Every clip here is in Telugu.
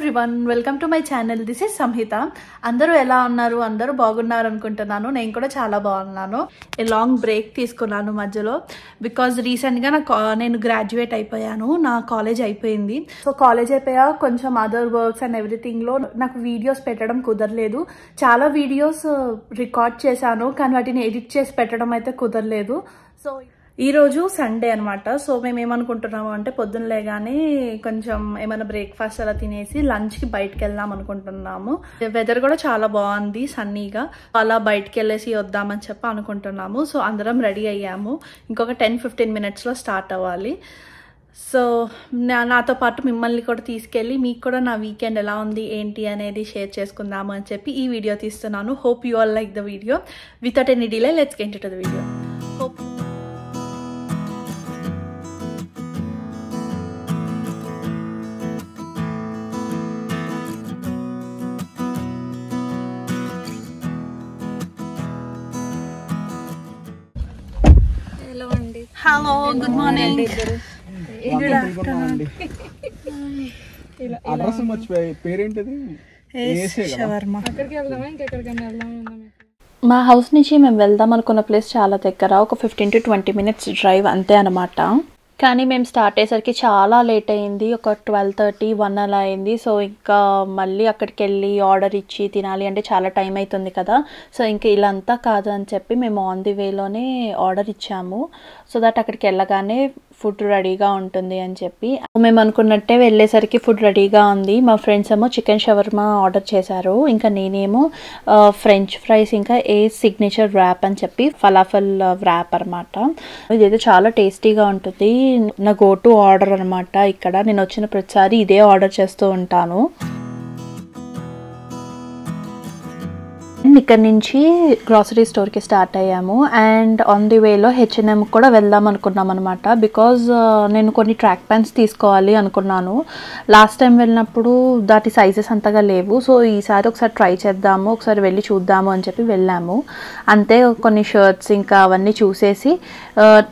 Everyone, welcome to my channel. This is Samhita. అందరూ ఎలా ఉన్నారు? అందరూ బాగున్నారు అనుకుంటున్నాను. నేను కూడా చాలా బాగున్నాను. లాంగ్ బ్రేక్ తీసుకున్నాను మధ్యలో బికాజ్ రీసెంట్గా నేను గ్రాడ్యుయేట్ అయిపోయాను. నా కాలేజ్ అయిపోయింది. సో కాలేజ్ అయిపోయా కొంచెం అదర్ వర్క్స్ అండ్ ఎవ్రీథింగ్లో నాకు వీడియోస్ పెట్టడం కుదరలేదు. చాలా వీడియోస్ రికార్డ్ చేశాను, కానీ వాటిని ఎడిట్ చేసి పెట్టడం అయితే కుదరలేదు. సో ఈరోజు సండే అనమాట. సో మేము ఏమనుకుంటున్నాము అంటే పొద్దున్న లేగానే కొంచెం ఏమైనా బ్రేక్ఫాస్ట్ అలా తినేసి లంచ్కి బయటకు వెళ్దాం అనుకుంటున్నాము. వెదర్ కూడా చాలా బాగుంది, సన్నీగా. అలా బయటకు వెళ్ళేసి వద్దామని చెప్పి అనుకుంటున్నాము. సో అందరం రెడీ అయ్యాము. ఇంకొక 10-15 మినిట్స్లో స్టార్ట్ అవ్వాలి. సో నాతో పాటు మిమ్మల్ని కూడా తీసుకెళ్ళి మీకు కూడా నా వీకెండ్ ఎలా ఉంది ఏంటి అనేది షేర్ చేసుకుందాము అని చెప్పి ఈ వీడియో తీస్తున్నాను. Hope you all like the video. Without any delay let's get into the video. Hope hello, good morning. Good afternoon. Address మర్చిపోయి పేరేంటిది? మా హౌస్ నుంచి మేము వెళ్దాం అనుకున్న ప్లేస్ చాలా దగ్గర, ఒక 15-20 మినిట్స్ డ్రైవ్ అంతే అనమాట. కానీ మేము స్టార్ట్ అయ్యేసరికి చాలా లేట్ అయింది. ఒక 12:30-1 అలా అయింది. సో ఇంకా మళ్ళీ అక్కడికి వెళ్ళి ఆర్డర్ ఇచ్చి తినాలి అంటే చాలా టైం అవుతుంది కదా. సో ఇంకా ఇలా అంతా కాదు అని చెప్పి మేము ఆన్ ది వేలోనే ఆర్డర్ ఇచ్చాము. సో దట్ అక్కడికి వెళ్ళగానే ఫుడ్ రెడీగా ఉంటుంది అని చెప్పి మేము అనుకున్నట్టే వెళ్ళేసరికి ఫుడ్ రెడీగా ఉంది. మా ఫ్రెండ్స్ ఏమో చికెన్ షవర్మా ఆర్డర్ చేశారు, ఇంకా నేనేమో ఫ్రెంచ్ ఫ్రైస్, ఇంకా సిగ్నేచర్ ర్యాప్ అని చెప్పి ఫలాఫల్ ర్యాప్ అనమాట. ఇదైతే చాలా టేస్టీగా ఉంటుంది. నా గో టు ఆర్డర్ అనమాట. ఇక్కడ నేను వచ్చిన ప్రతిసారి ఇదే ఆర్డర్ చేస్తూ ఉంటాను. ఇక్కడ నుంచి గ్రాసరీ స్టోర్కి స్టార్ట్ అయ్యాము. అండ్ ఆన్ ది వేలో H&M కూడా వెళ్దాం అనుకున్నాం అనమాట. బికాజ్ నేను కొన్ని ట్రాక్ ప్యాంట్స్ తీసుకోవాలి అనుకున్నాను. లాస్ట్ టైం వెళ్ళినప్పుడు దాటి సైజెస్ అంతగా లేవు. సో ఈసారి ఒకసారి ట్రై చేద్దాము, ఒకసారి వెళ్ళి చూద్దాము అని చెప్పి వెళ్ళాము. అంతే, కొన్ని షర్ట్స్ ఇంకా అవన్నీ చూసేసి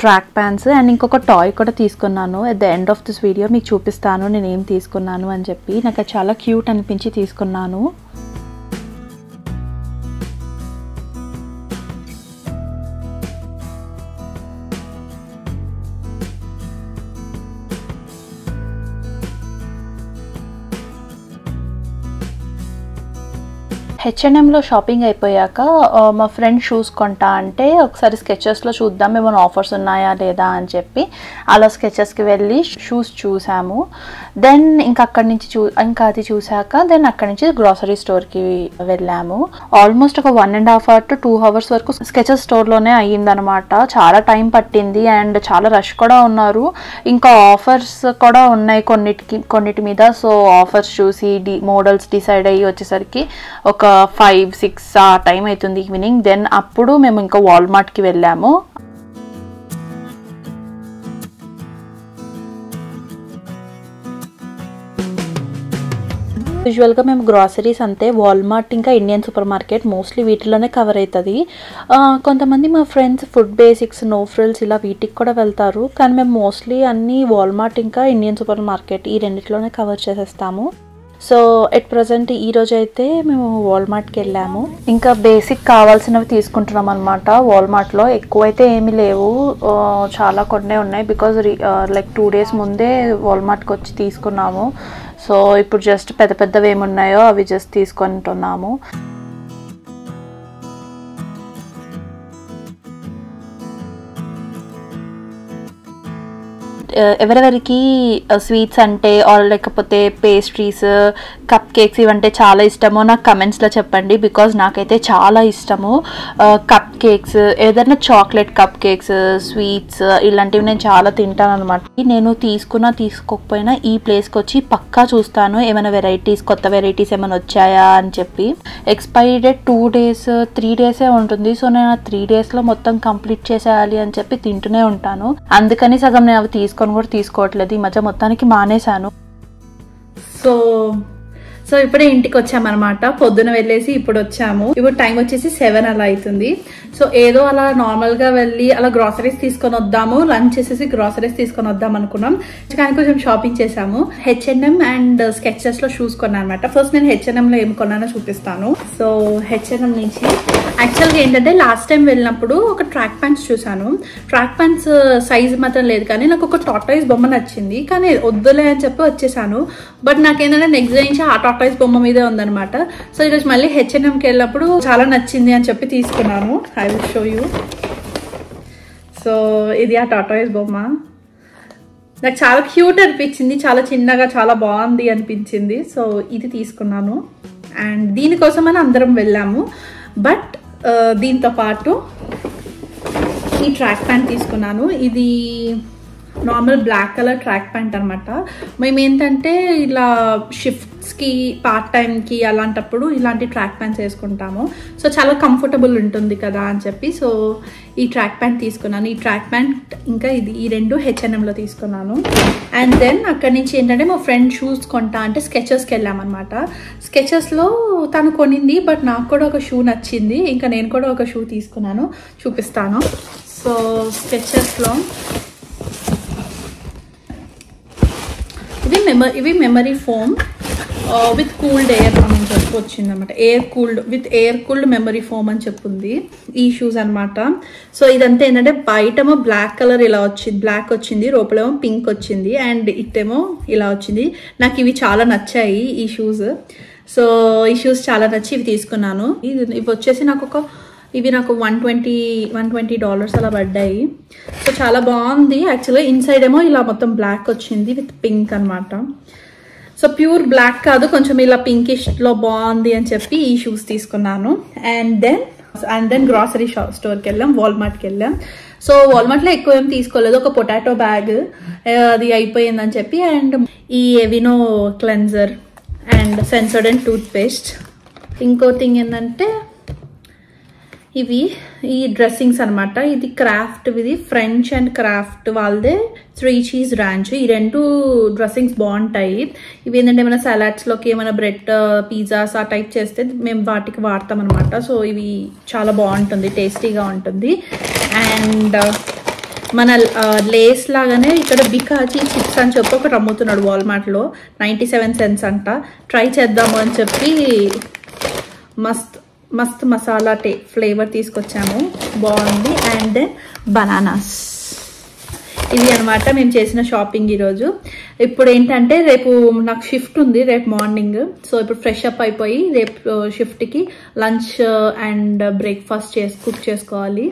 ట్రాక్ ప్యాంట్స్ అండ్ ఇంకొక టాయ్ కూడా తీసుకున్నాను. At the end of this video మీకు చూపిస్తాను నేను ఏం తీసుకున్నాను అని చెప్పి. నాకు చాలా క్యూట్ అనిపించి తీసుకున్నాను. H&Mలో షాపింగ్ అయిపోయాక మా ఫ్రెండ్ షూస్ కొంటా అంటే ఒకసారి స్కెచెస్లో చూద్దాం ఏమైనా ఆఫర్స్ ఉన్నాయా లేదా అని చెప్పి అలా స్కెచెస్కి వెళ్ళి షూస్ చూసాము. దెన్ ఇంకా అక్కడి నుంచి ఇంకా అది చూసాక దెన్ అక్కడి నుంచి గ్రాసరీ స్టోర్కి వెళ్ళాము. ఆల్మోస్ట్ ఒక 1.5 hours to 2 hours వరకు స్కెచెస్ స్టోర్లోనే అయ్యిందనమాట. చాలా టైం పట్టింది అండ్ చాలా రష్ కూడా ఉన్నారు. ఇంకా ఆఫర్స్ కూడా ఉన్నాయి కొన్నిటి మీద. సో ఆఫర్స్ చూసి మోడల్స్ డిసైడ్ అయ్యి వచ్చేసరికి ఒక 5-6 ఆ టైం అవుతుంది ఈవినింగ్. దెన్ అప్పుడు మేము ఇంకా వాల్మార్ట్కి వెళ్ళాము. యూజువల్గా మేము గ్రాసరీస్ అంతే వాల్మార్ట్ ఇంకా ఇండియన్ సూపర్ మార్కెట్ మోస్ట్లీ వీటిలోనే కవర్ అవుతుంది. కొంతమంది మా friends Food Basics, No Frills ఇలా వీటికి కూడా వెళ్తారు. కానీ మేము మోస్ట్లీ అన్నీ వాల్మార్ట్ ఇంకా ఇండియన్ సూపర్ మార్కెట్ ఈ రెండిట్లోనే కవర్ చేసేస్తాము. సో ఎట్ ప్రజెంట్ ఈరోజు అయితే మేము వాల్మార్ట్కి వెళ్ళాము. ఇంకా బేసిక్ కావాల్సినవి తీసుకుంటున్నాం అనమాట. వాల్మార్ట్లో ఎక్కువైతే ఏమీ లేవు, చాలా కొన్నే ఉన్నాయి. బికాజ్ లైక్ 2 days ముందే వాల్మార్ట్కి వచ్చి తీసుకున్నాము. సో ఇప్పుడు జస్ట్ పెద్దవి ఏమున్నాయో అవి జస్ట్ తీసుకుంటున్నాము. ఎవరెవరికి స్వీట్స్ అంటే ఆర్ లేకపోతే పేస్ట్రీస్, కప్ కేక్స్ ఇవంటే చాలా ఇష్టమో నాకు కమెంట్స్లో చెప్పండి. బికాజ్ నాకైతే చాలా ఇష్టము కప్ కేక్స్. ఏదైనా చాక్లెట్ కప్ కేక్స్, స్వీట్స్ ఇలాంటివి నేను చాలా తింటాను అనమాట. నేను తీసుకోకపోయినా ఈ ప్లేస్కి వచ్చి పక్కా చూస్తాను ఏమైనా కొత్త వెరైటీస్ ఏమైనా వచ్చాయా అని చెప్పి. ఎక్స్పైరీ డేట్ 2 days 3 days ఉంటుంది. సో నేను ఆ 3 daysలో మొత్తం కంప్లీట్ చేసేయాలి అని చెప్పి తింటూనే ఉంటాను. అందుకని సగం నేను అవి కూడా తీసుకోవట్లేదు. ఈ మధ్య మొత్తానికి మానేశాను. సో సో ఇప్పుడే ఇంటికి వచ్చామన్నమాట. పొద్దున వెళ్ళేసి ఇప్పుడు వచ్చాము. ఇప్పుడు టైం వచ్చేసి 7 అలా అవుతుంది. సో ఏదో అలా నార్మల్ గా వెళ్ళి అలా గ్రాసరీస్ తీసుకొని వద్దాము, లంచ్ చేసేసి గ్రాసరీస్ తీసుకొని వద్దాం అనుకున్నాం. కానీ కొంచెం షాపింగ్ చేసాము. H&M అండ్ స్కెచెస్ లో షూస్ కొన్నాను అనమాట. ఫస్ట్ నేను H&M లో ఏం కొన్నానో చూపిస్తాను. సో H&M నుంచి యాక్చువల్గా ఏంటంటే లాస్ట్ టైం వెళ్ళినప్పుడు ఒక ట్రాక్ ప్యాంట్స్ చూసాను. ట్రాక్ ప్యాంట్స్ సైజ్ మాత్రం లేదు, కానీ నాకు ఒక టార్టాయిస్ బొమ్మ నచ్చింది. కానీ వద్దులే అని చెప్పి వచ్చేసాను. బట్ నాకేంటంటే నెక్స్ట్ డే నుంచి ఆ టార్టాయిస్ బొమ్మ మీదే ఉందనమాట. సో ఈరోజు మళ్ళీ H&Mకి వెళ్ళినప్పుడు చాలా నచ్చింది అని చెప్పి తీసుకున్నాను. I will show you. So ఇది ఆ టార్టాయిస్ బొమ్మ. నాకు చాలా క్యూట్ అనిపించింది, చాలా చిన్నగా చాలా బాగుంది అనిపించింది. సో ఇది తీసుకున్నాను. అండ్ దీనికోసమని అందరం వెళ్ళాము. బట్ దీంతో పాటు ఈ ట్రాక్ ప్యాంట్ తీసుకున్నాను. ఇది normal black colour track pant అనమాట. మేము ఏంటంటే ఇలా షిఫ్ట్స్కి పార్ట్ టైంకి అలాంటప్పుడు ఇలాంటి ట్రాక్ ప్యాంట్స్ వేసుకుంటాము. సో చాలా కంఫర్టబుల్ ఉంటుంది కదా అని చెప్పి సో ఈ ట్రాక్ ప్యాంట్ తీసుకున్నాను. ఈ ట్రాక్ ప్యాంట్ ఇంకా ఈ రెండు H&Mలో తీసుకున్నాను. అండ్ దెన్ అక్కడి నుంచి ఏంటంటే మా ఫ్రెండ్ షూస్ కొంటా అంటే స్కెచెస్కి వెళ్ళామన్నమాట. స్కెచెస్లో తను కొనింది, బట్ నాకు కూడా ఒక షూ నచ్చింది. ఇంకా నేను కూడా ఒక షూ తీసుకున్నాను, చూపిస్తాను. సో స్కెచెస్లో ఇవి memory foam with cooled air అని చెప్పి వచ్చింది అనమాట. ఎయిర్ కూల్డ్ మెమరీ ఫోమ్ అని చెప్పింది ఈ షూస్ అనమాట. సో ఇదంతా ఏంటంటే బయటేమో బ్లాక్ కలర్ ఇలా వచ్చింది, బ్లాక్ వచ్చింది, లోపలేమో పింక్ వచ్చింది, అండ్ ఇటేమో ఇలా వచ్చింది. నాకు ఇవి చాలా నచ్చాయి ఈ షూస్. సో ఈ షూస్ చాలా నచ్చి ఇవి తీసుకున్నాను. ఇవి వచ్చేసి ఇవి నాకు $120 అలా పడ్డాయి. సో చాలా బాగుంది. యాక్చువల్గా ఇన్సైడ్ ఏమో ఇలా మొత్తం బ్లాక్ వచ్చింది విత్ పింక్ అనమాట. సో ప్యూర్ బ్లాక్ కాదు, కొంచెం ఇలా పింకిష్లో బాగుంది అని చెప్పి ఈ షూస్ తీసుకున్నాను. అండ్ దెన్ గ్రాసరీ స్టోర్కి వెళ్ళాం, వాల్మార్ట్కి వెళ్ళాం. సో వాల్మార్ట్లో ఎక్కువ ఏం తీసుకోలేదు, ఒక పొటాటో బ్యాగ్ అది అయిపోయిందని చెప్పి, అండ్ ఈ Aveeno cleanser and Sensodyne toothpaste. ఇంకో థింగ్ ఏంటంటే ఈ డ్రెస్సింగ్స్ అనమాట. ఇది క్రాఫ్ట్, ఇది ఫ్రెంచ్ అండ్ క్రాఫ్ట్ వాళ్ళదే 3 చీజ్ ర్యాంచ్. ఈ 2 డ్రెస్సింగ్స్ బాగుంటాయి. ఇవి ఏంటంటే ఏమైనా సలాడ్స్లోకి ఏమైనా బ్రెడ్ పిజ్జాస్ ఆ టైప్ చేస్తే మేము వాటికి వాడతాం అనమాట. సో ఇవి చాలా బాగుంటుంది, టేస్టీగా ఉంటుంది. అండ్ మన లేస్ లాగానే ఇక్కడ బికాజీ చిప్స్ అని చెప్పి ఒకటి అమ్ముతున్నాడు వాల్మార్ట్లో, 97 cents అంట. ట్రై చేద్దాము అని చెప్పి మస్త్ మసాలా ఫ్లేవర్ తీసుకొచ్చాము, బాగుంది. And then bananas. ఇది అనమాట మేము చేసిన షాపింగ్ ఈరోజు. ఇప్పుడు ఏంటంటే రేపు నాకు షిఫ్ట్ ఉంది రేపు మార్నింగ్. సో ఇప్పుడు ఫ్రెష్ అప్ అయిపోయి రేపు షిఫ్ట్కి లంచ్ అండ్ బ్రేక్ఫాస్ట్ కుక్ చేసుకోవాలి.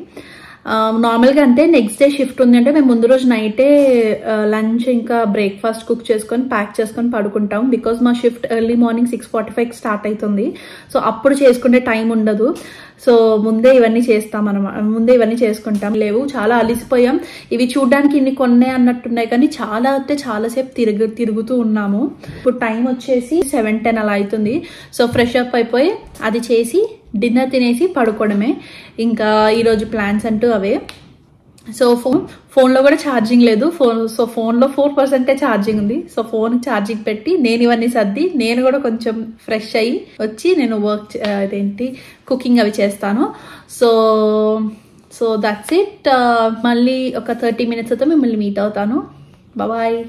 నార్మల్గా అంటే నెక్స్ట్ డే షిఫ్ట్ ఉంది అంటే మేము ముందు రోజు నైటే లంచ్ ఇంకా బ్రేక్ఫాస్ట్ కుక్ చేసుకొని ప్యాక్ చేసుకొని పడుకుంటాం. బికాజ్ మా షిఫ్ట్ ఎర్లీ మార్నింగ్ 6:45కి స్టార్ట్ అవుతుంది. సో అప్పుడు చేసుకునే టైం ఉండదు. సో ముందే ఇవన్నీ ముందే ఇవన్నీ చేసుకుంటాం. లేవు, చాలా అలిసిపోయాం. ఇవి చూడడానికి ఇన్ని కొన్నే అన్నట్టున్నాయి, కానీ చాలాసేపు తిరుగుతూ ఉన్నాము. ఇప్పుడు టైం వచ్చేసి 7:10 అలా అవుతుంది. సో ఫ్రెష్ అప్ అయిపోయి అది చేసి డిన్నర్ తినేసి పడుకోవడమే ఇంకా ఈరోజు ప్లాన్స్ అంటూ అవే. సో ఫోన్లో కూడా ఛార్జింగ్ లేదు. ఫోన్లో 4% ఛార్జింగ్ ఉంది. సో ఫోన్ ఛార్జింగ్ పెట్టి నేను ఇవన్నీ సర్ది నేను కూడా కొంచెం ఫ్రెష్ అయ్యి వచ్చి నేను కుకింగ్ అవి చేస్తాను. So that's it. మళ్ళీ ఒక 30 minutes అయితే మిమ్మల్ని మీట్ అవుతాను. బాయ్.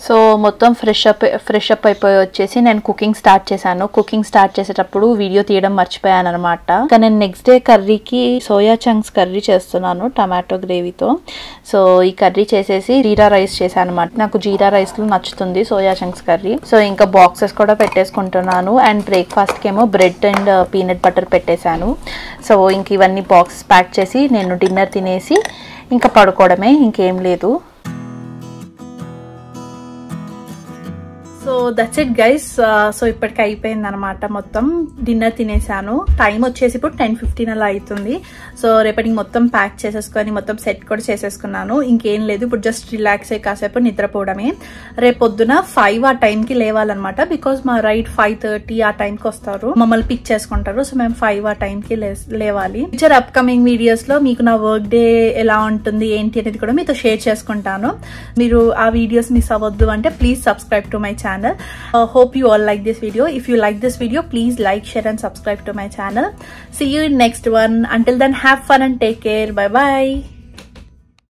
సో మొత్తం ఫ్రెష్ అప్ అయిపోయి వచ్చేసి నేను కుకింగ్ స్టార్ట్ చేశాను. కుకింగ్ స్టార్ట్ చేసేటప్పుడు వీడియో తీయడం మర్చిపోయాను అనమాట. ఇంకా నేను నెక్స్ట్ డే కర్రీకి సోయా చంక్స్ కర్రీ చేస్తున్నాను టమాటో గ్రేవీతో. సో ఈ కర్రీ చేసేసి జీరా రైస్ చేశాను అనమాట. నాకు జీరా రైస్ లో నచ్చుతుంది సోయా చంక్స్ కర్రీ. సో ఇంకా బాక్సెస్ కూడా పెట్టేసుకుంటున్నాను. అండ్ బ్రేక్ఫాస్ట్కి ఏమో బ్రెడ్ అండ్ పీనట్ బటర్ పెట్టేశాను. సో ఇంక ఇవన్నీ బాక్స్ ప్యాక్ చేసి నేను డిన్నర్ తినేసి ఇంకా పడుకోవడమే, ఇంకేం లేదు. So that's it guys. So ఇప్పటికి అయిపోయింది అనమాట. మొత్తం డిన్నర్ తినేసాను. టైం వచ్చేసి ఇప్పుడు 10:15 అలా అవుతుంది. సో రేపటికి మొత్తం ప్యాక్ చేసేసుకొని మొత్తం సెట్ కూడా చేసేసుకున్నాను. ఇంకేం లేదు, ఇప్పుడు జస్ట్ రిలాక్స్ అయ్యి కాసేపు నిద్రపోవడమే. రేపు పొద్దున 5 ఆ టైంకి లేవాలన్నమాట. బికాజ్ మా రైడ్ 5:30 ఆ టైంకి వస్తారు, మమ్మల్ని పిక్ చేసుకుంటారు. సో మేము 5 ఆ టైంకి లేవాలి. ఫ్యూచర్ అప్కమింగ్ వీడియోస్ లో మీకు నా వర్క్ డే ఎలా ఉంటుంది ఏంటి అనేది కూడా మీతో షేర్ చేసుకుంటాను. మీరు ఆ వీడియోస్ మిస్ అవ్వద్దు అంటే please subscribe to my channel. channel. Hope you all like this video. If you like this video, please like, share and subscribe to my channel. See you in next one. Until then, have fun and take care. Bye bye.